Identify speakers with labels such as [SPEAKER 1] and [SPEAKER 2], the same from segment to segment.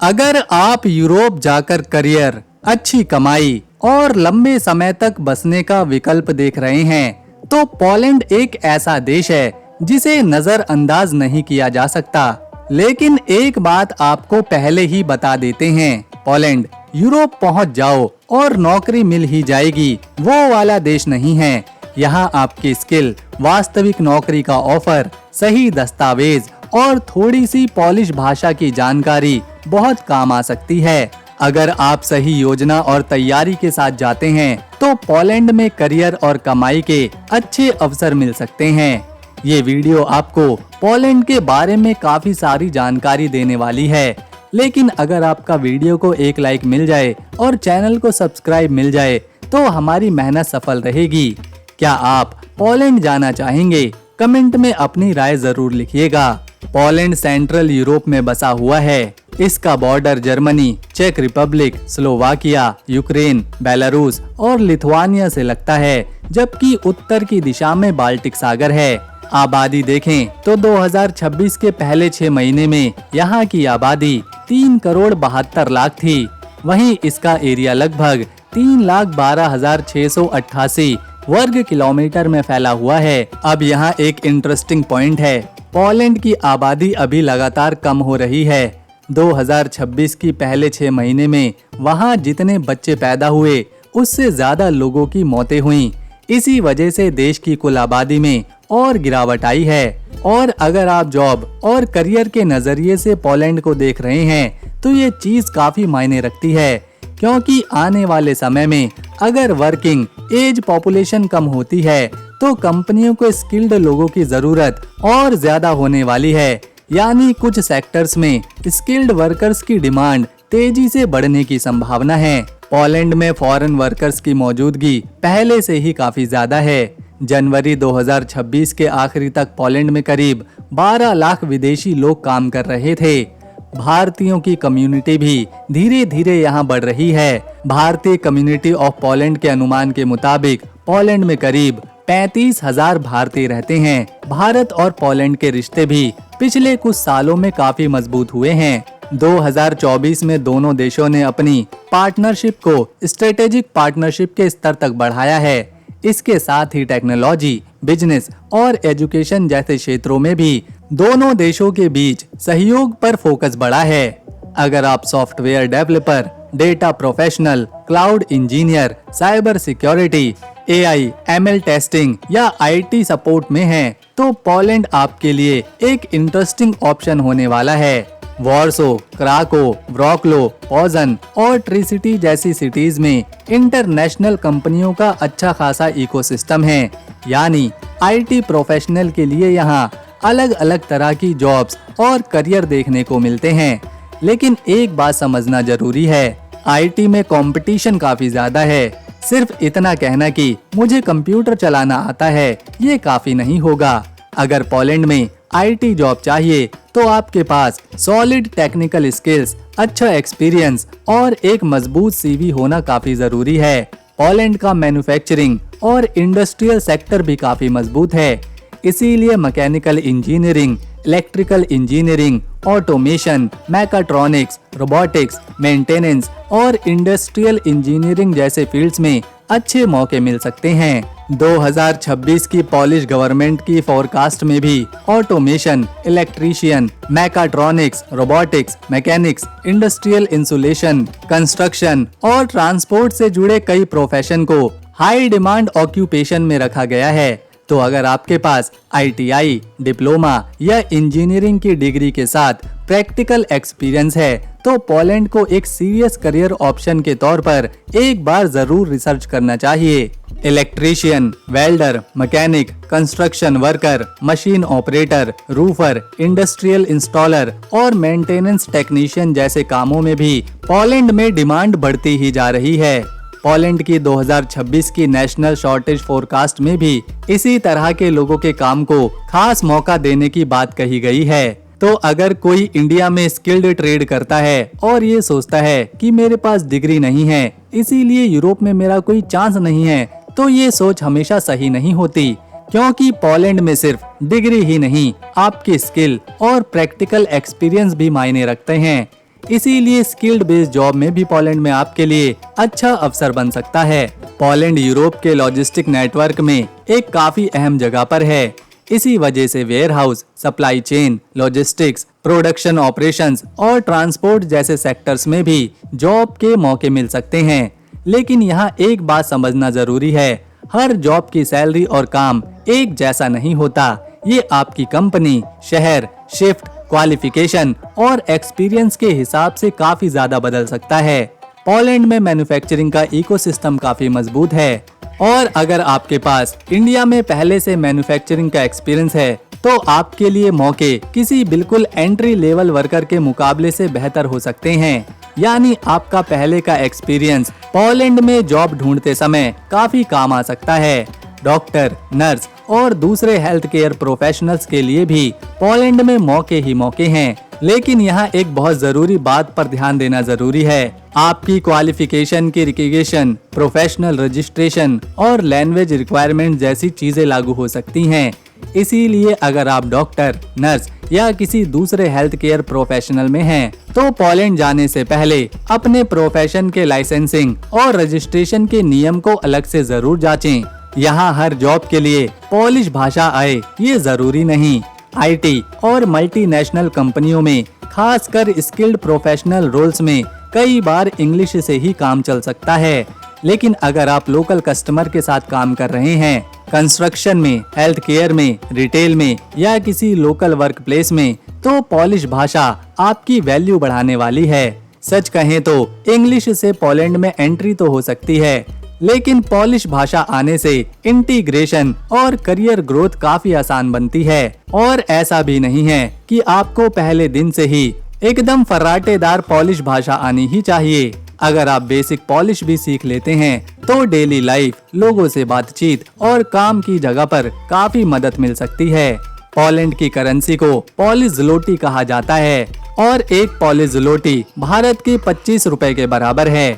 [SPEAKER 1] अगर आप यूरोप जाकर करियर, अच्छी कमाई और लंबे समय तक बसने का विकल्प देख रहे हैं, तो पोलैंड एक ऐसा देश है जिसे नजरअंदाज नहीं किया जा सकता। लेकिन एक बात आपको पहले ही बता देते हैं, पोलैंड यूरोप पहुंच जाओ और नौकरी मिल ही जाएगी, वो वाला देश नहीं है। यहाँ आपकी स्किल, वास्तविक नौकरी का ऑफर, सही दस्तावेज और थोड़ी सी पॉलिश भाषा की जानकारी बहुत काम आ सकती है। अगर आप सही योजना और तैयारी के साथ जाते हैं, तो पोलैंड में करियर और कमाई के अच्छे अवसर मिल सकते हैं। ये वीडियो आपको पोलैंड के बारे में काफी सारी जानकारी देने वाली है, लेकिन अगर आपका वीडियो को एक लाइक मिल जाए और चैनल को सब्सक्राइब मिल जाए, तो हमारी मेहनत सफल रहेगी। क्या आप पोलैंड जाना चाहेंगे? कमेंट में अपनी राय जरूर लिखिएगा। पोलैंड सेंट्रल यूरोप में बसा हुआ है। इसका बॉर्डर जर्मनी, चेक रिपब्लिक, स्लोवाकिया, यूक्रेन, बेलारूस और लिथुआनिया से लगता है, जबकि उत्तर की दिशा में बाल्टिक सागर है। आबादी देखें तो 2026 के पहले 6 महीने में यहाँ की आबादी 3,72,00,000 थी। वहीं इसका एरिया लगभग 3,12,688 वर्ग किलोमीटर में फैला हुआ है। अब यहाँ एक इंटरेस्टिंग पॉइंट है, पोलैंड की आबादी अभी लगातार कम हो रही है। 2026 की पहले 6 महीने में वहाँ जितने बच्चे पैदा हुए, उससे ज्यादा लोगों की मौतें हुईं। इसी वजह से देश की कुल आबादी में और गिरावट आई है। और अगर आप जॉब और करियर के नजरिए से पोलैंड को देख रहे हैं, तो ये चीज काफी मायने रखती है, क्योंकि आने वाले समय में अगर वर्किंग एज पॉपुलेशन कम होती है, तो कंपनियों को स्किल्ड लोगों की जरूरत और ज्यादा होने वाली है। यानी कुछ सेक्टर्स में स्किल्ड वर्कर्स की डिमांड तेजी से बढ़ने की संभावना है। पोलैंड में फॉरेन वर्कर्स की मौजूदगी पहले से ही काफी ज्यादा है। जनवरी 2026 के आखिरी तक पोलैंड में करीब 12 लाख विदेशी लोग काम कर रहे थे। भारतीयों की कम्युनिटी भी धीरे धीरे यहाँ बढ़ रही है। भारतीय कम्युनिटी ऑफ पोलैंड के अनुमान के मुताबिक पोलैंड में करीब 35,000 भारतीय रहते हैं। भारत और पोलैंड के रिश्ते भी पिछले कुछ सालों में काफी मजबूत हुए हैं। 2024 में दोनों देशों ने अपनी पार्टनरशिप को स्ट्रेटेजिक पार्टनरशिप के स्तर तक बढ़ाया है। इसके साथ ही टेक्नोलॉजी, बिजनेस और एजुकेशन जैसे क्षेत्रों में भी दोनों देशों के बीच सहयोग पर फोकस बढ़ा है। अगर आप software developer, data professional, cloud engineer, cyber security, AI, ML testing या IT सपोर्ट में हैं, तो पोलैंड आपके लिए एक इंटरेस्टिंग ऑप्शन होने वाला है। वॉर्सो, क्राको, व्रोक्लो, पोजन और ट्री-सिटी जैसी सिटीज में इंटरनेशनल कंपनियों का अच्छा खासा इकोसिस्टम है। यानी IT प्रोफेशनल के लिए यहाँ अलग अलग तरह की जॉब्स और करियर देखने को मिलते हैं। लेकिन एक बात समझना जरूरी है, IT में कंपटीशन काफी ज्यादा है। सिर्फ इतना कहना कि मुझे कंप्यूटर चलाना आता है, ये काफी नहीं होगा। अगर पोलैंड में IT जॉब चाहिए, तो आपके पास सॉलिड टेक्निकल स्किल्स, अच्छा एक्सपीरियंस और एक मजबूत CV होना काफी जरूरी है। पोलैंड का मैन्युफैक्चरिंग और इंडस्ट्रियल सेक्टर भी काफी मजबूत है। इसीलिए mechanical engineering, electrical engineering, automation, mechatronics, robotics, maintenance और इंडस्ट्रियल इंजीनियरिंग जैसे फील्ड्स में अच्छे मौके मिल सकते हैं। 2026 की पॉलिश गवर्नमेंट की फोरकास्ट में भी automation, electrician, mechatronics, robotics, mechanics, industrial insulation, construction और ट्रांसपोर्ट से जुड़े कई प्रोफेशन को हाई डिमांड ऑक्यूपेशन में रखा गया है। तो अगर आपके पास ITI, डिप्लोमा या इंजीनियरिंग की डिग्री के साथ प्रैक्टिकल एक्सपीरियंस है, तो पोलैंड को एक सीरियस करियर ऑप्शन के तौर पर एक बार जरूर रिसर्च करना चाहिए। Electrician, welder, mechanic, construction worker, machine operator, roofer, industrial installer और मेंटेनेंस टेक्नीशियन जैसे कामों में भी पोलैंड में डिमांड बढ़ती ही जा रही है। पोलैंड की 2026 की नेशनल शॉर्टेज फोरकास्ट में भी इसी तरह के लोगों के काम को खास मौका देने की बात कही गई है। तो अगर कोई इंडिया में स्किल्ड ट्रेड करता है और ये सोचता है कि मेरे पास डिग्री नहीं है, इसीलिए यूरोप में मेरा कोई चांस नहीं है, तो ये सोच हमेशा सही नहीं होती, क्योंकि पोलैंड में सिर्फ डिग्री ही नहीं, आपकी स्किल और प्रैक्टिकल एक्सपीरियंस भी मायने रखते हैं। इसीलिए स्किल्ड बेस्ड जॉब में भी पोलैंड में आपके लिए अच्छा अवसर बन सकता है। पोलैंड यूरोप के लॉजिस्टिक नेटवर्क में एक काफी अहम जगह पर है। इसी वजह से warehouse, supply chain, logistics, production operations और ट्रांसपोर्ट जैसे सेक्टर्स में भी जॉब के मौके मिल सकते हैं। लेकिन यहाँ एक बात समझना जरूरी है, हर जॉब की सैलरी और काम एक जैसा नहीं होता। ये आपकी कंपनी, शहर, शिफ्ट, क्वालिफिकेशन और एक्सपीरियंस के हिसाब से काफी ज्यादा बदल सकता है। पोलैंड में मैन्युफैक्चरिंग का इकोसिस्टम काफी मजबूत है और अगर आपके पास इंडिया में पहले से मैन्युफैक्चरिंग का एक्सपीरियंस है तो आपके लिए मौके किसी बिल्कुल एंट्री लेवल वर्कर के मुकाबले से बेहतर हो सकते हैं। यानी आपका पहले का एक्सपीरियंस पोलैंड में जॉब ढूंढते समय काफी काम आ सकता है। डॉक्टर, नर्स और दूसरे हेल्थ केयर प्रोफेशनल्स के लिए भी पोलैंड में मौके ही मौके हैं। लेकिन यहाँ एक बहुत जरूरी बात पर ध्यान देना जरूरी है। आपकी क्वालिफिकेशन की रिकग्निशन, प्रोफेशनल रजिस्ट्रेशन और लैंग्वेज रिक्वायरमेंट जैसी चीजें लागू हो सकती हैं। इसीलिए अगर आप डॉक्टर, नर्स या किसी दूसरे हेल्थ केयर प्रोफेशनल में हैं, तो पोलैंड जाने से पहले अपने प्रोफेशन के लाइसेंसिंग और रजिस्ट्रेशन के नियम को अलग से जरूर जांचें। यहाँ हर जॉब के लिए पोलिश भाषा आए ये जरूरी नहीं। आईटी और मल्टीनेशनल कंपनियों में खासकर स्किल्ड प्रोफेशनल रोल्स में कई बार इंग्लिश से ही काम चल सकता है। लेकिन अगर आप लोकल कस्टमर के साथ काम कर रहे हैं, कंस्ट्रक्शन में, हेल्थ केयर में, रिटेल में या किसी लोकल वर्क प्लेस में, तो पोलिश भाषा आपकी वैल्यू बढ़ाने वाली है। सच कहें तो इंग्लिश से पोलैंड में एंट्री तो हो सकती है, लेकिन पोलिश भाषा आने से इंटीग्रेशन और करियर ग्रोथ काफी आसान बनती है। और ऐसा भी नहीं है कि आपको पहले दिन से ही एकदम फर्राटेदार पोलिश भाषा आनी ही चाहिए। अगर आप बेसिक पोलिश भी सीख लेते हैं तो डेली लाइफ, लोगों से बातचीत और काम की जगह पर काफी मदद मिल सकती है। पोलैंड की करेंसी को पोलिश ज़्लोटी कहा जाता है और एक पोलिश ज़्लोटी भारत के 25 रुपए के बराबर है।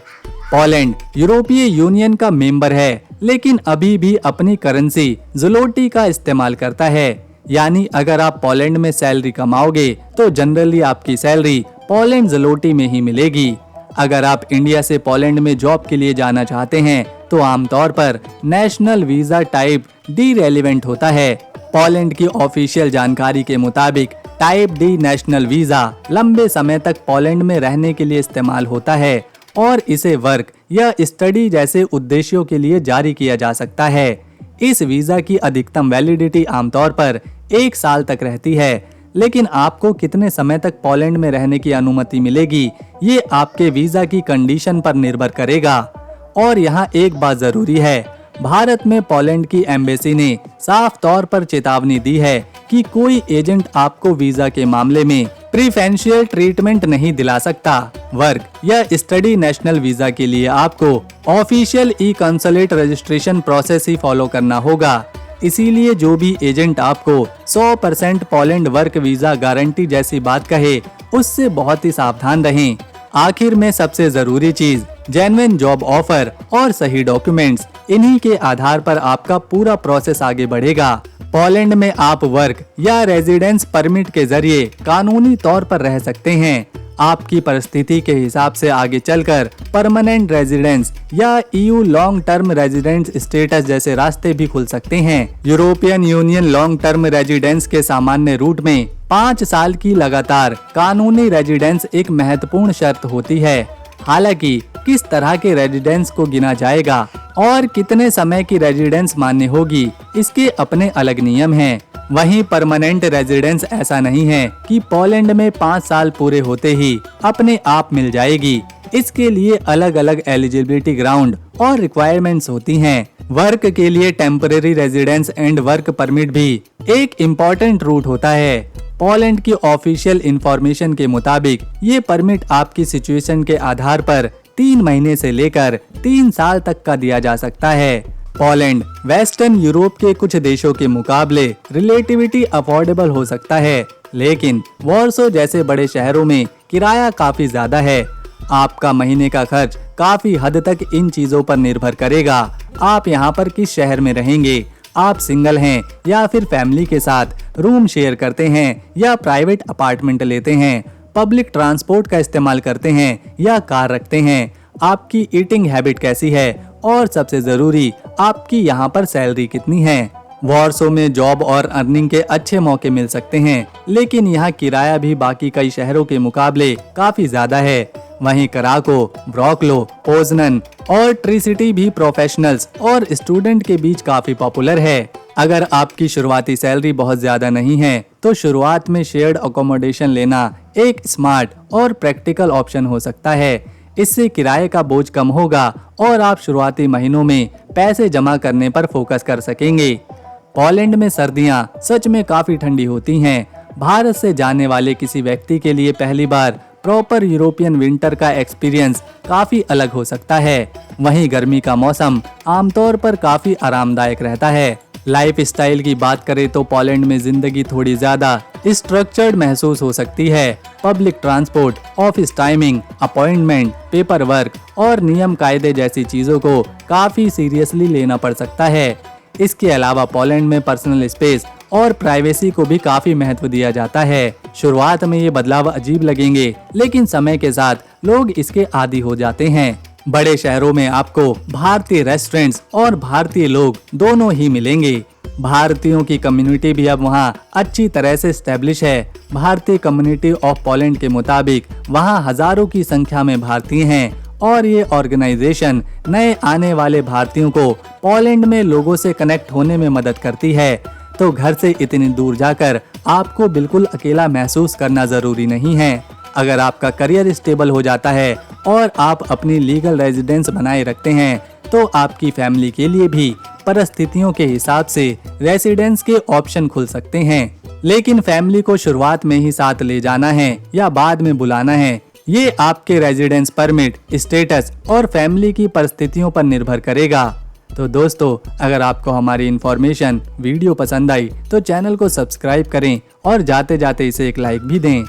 [SPEAKER 1] पोलैंड यूरोपीय यूनियन का मेंबर है, लेकिन अभी भी अपनी करेंसी ज़्लोटी का इस्तेमाल करता है। यानी अगर आप पोलैंड में सैलरी कमाओगे तो जनरली आपकी सैलरी पोलैंड ज़्लोटी में ही मिलेगी। अगर आप इंडिया से पोलैंड में जॉब के लिए जाना चाहते हैं तो आमतौर पर national visa type D relevant होता है। पोलैंड की ऑफिशियल जानकारी के मुताबिक टाइप डी नेशनल वीजा लंबे समय तक पोलैंड में रहने के लिए इस्तेमाल होता है और इसे वर्क या स्टडी जैसे उद्देश्यों के लिए जारी किया जा सकता है। इस वीजा की अधिकतम वैलिडिटी आमतौर पर 1 साल तक रहती है, लेकिन आपको कितने समय तक पोलैंड में रहने की अनुमति मिलेगी ये आपके वीजा की कंडीशन पर निर्भर करेगा। और यहाँ एक बात जरूरी है, भारत में पोलैंड की एम्बेसी ने साफ तौर पर चेतावनी दी है कि कोई एजेंट आपको वीजा के मामले में प्रीफरेंशियल ट्रीटमेंट नहीं दिला सकता। वर्क या स्टडी नेशनल वीजा के लिए आपको ऑफिशियल ई कंसुलेट रजिस्ट्रेशन प्रोसेस ही फॉलो करना होगा। इसीलिए जो भी एजेंट आपको 100% पोलैंड वर्क वीजा गारंटी जैसी बात कहे, उससे बहुत ही सावधान रहें। आखिर में सबसे जरूरी चीज जेन्युइन जॉब ऑफर और सही डॉक्यूमेंट्स, इन्हीं के आधार पर आपका पूरा प्रोसेस आगे बढ़ेगा। पोलैंड में आप वर्क या रेजिडेंस परमिट के जरिए कानूनी तौर पर रह सकते हैं। आपकी परिस्थिति के हिसाब से आगे चलकर परमानेंट रेजिडेंस या EU long term residence status जैसे रास्ते भी खुल सकते हैं। European union long term residence के सामान्य रूट में 5 साल की लगातार कानूनी रेजिडेंस एक महत्वपूर्ण शर्त होती है। हालांकि किस तरह के रेजिडेंस को गिना जाएगा और कितने समय की रेजिडेंस मान्य होगी, इसके अपने अलग नियम हैं। वहीं परमानेंट रेजिडेंस ऐसा नहीं है कि पोलैंड में 5 साल पूरे होते ही अपने आप मिल जाएगी। इसके लिए अलग अलग एलिजिबिलिटी ग्राउंड और रिक्वायरमेंट्स होती हैं। वर्क के लिए temporary residence and work permit भी एक इम्पोर्टेंट रूट होता है। पोलैंड की ऑफिशियल इंफॉर्मेशन के मुताबिक ये परमिट आपकी सिचुएशन के आधार पर 3 महीने से लेकर 3 साल तक का दिया जा सकता है। पोलैंड वेस्टर्न यूरोप के कुछ देशों के मुकाबले रिलेटिविटी अफोर्डेबल हो सकता है, लेकिन वॉर्सो जैसे बड़े शहरों में किराया काफी ज्यादा है। आपका महीने का खर्च काफी हद तक इन चीजों पर निर्भर करेगा। आप यहाँ पर किस शहर में रहेंगे, आप सिंगल हैं या फिर फैमिली के साथ रूम शेयर करते हैं या प्राइवेट अपार्टमेंट लेते हैं। पब्लिक ट्रांसपोर्ट का इस्तेमाल करते हैं या कार रखते हैं, आपकी ईटिंग हैबिट कैसी है और सबसे जरूरी आपकी यहाँ पर सैलरी कितनी है। वॉर्सो में जॉब और अर्निंग के अच्छे मौके मिल सकते हैं, लेकिन यहाँ किराया भी बाकी कई शहरों के मुकाबले काफी ज्यादा है। वहीं कराको, ब्रोकलो, पोजनन और ट्री सिटी भी प्रोफेशनल्स और स्टूडेंट के बीच काफी पॉपुलर है। अगर आपकी शुरुआती सैलरी बहुत ज्यादा नहीं है तो शुरुआत में शेयर्ड अकोमोडेशन लेना एक स्मार्ट और प्रैक्टिकल ऑप्शन हो सकता है। इससे किराए का बोझ कम होगा और आप शुरुआती महीनों में पैसे जमा करने पर फोकस कर सकेंगे। पोलैंड में सर्दियां सच में काफी ठंडी होती हैं। भारत से जाने वाले किसी व्यक्ति के लिए पहली बार प्रॉपर यूरोपियन विंटर का एक्सपीरियंस काफी अलग हो सकता है। वहीं गर्मी का मौसम आमतौर पर काफी आरामदायक रहता है। लाइफ स्टाइल की बात करें तो पोलैंड में जिंदगी थोड़ी ज्यादा स्ट्रक्चर्ड महसूस हो सकती है। Public transport, office timing, appointment, paper work और नियम कायदे जैसी चीजों को काफी सीरियसली लेना पड़ सकता है। इसके अलावा पोलैंड में पर्सनल स्पेस और प्राइवेसी को भी काफी महत्व दिया जाता है। शुरुआत में ये बदलाव अजीब लगेंगे, लेकिन समय के साथ लोग इसके आदी हो जाते हैं। बड़े शहरों में आपको भारतीय रेस्टोरेंट्स और भारतीय लोग दोनों ही मिलेंगे। भारतीयों की कम्युनिटी भी अब वहाँ अच्छी तरह से स्टैब्लिश है। भारतीय कम्युनिटी ऑफ पोलैंड के मुताबिक वहाँ हजारों की संख्या में भारतीय हैं और ये ऑर्गेनाइजेशन नए आने वाले भारतीयों को पोलैंड में लोगों से कनेक्ट होने में मदद करती है। तो घर से इतनी दूर जाकर आपको बिल्कुल अकेला महसूस करना जरूरी नहीं है। अगर आपका करियर स्टेबल हो जाता है और आप अपनी लीगल रेजिडेंस बनाए रखते हैं तो आपकी फैमिली के लिए भी परिस्थितियों के हिसाब से रेसिडेंस के ऑप्शन खुल सकते हैं। लेकिन फैमिली को शुरुआत में ही साथ ले जाना है या बाद में बुलाना है, ये आपके रेजिडेंस परमिट, स्टेटस और फैमिली की परिस्थितियों पर निर्भर करेगा। तो दोस्तों, अगर आपको हमारी इन्फॉर्मेशन वीडियो पसंद आई तो चैनल को सब्सक्राइब करें और जाते जाते इसे एक लाइक भी दें।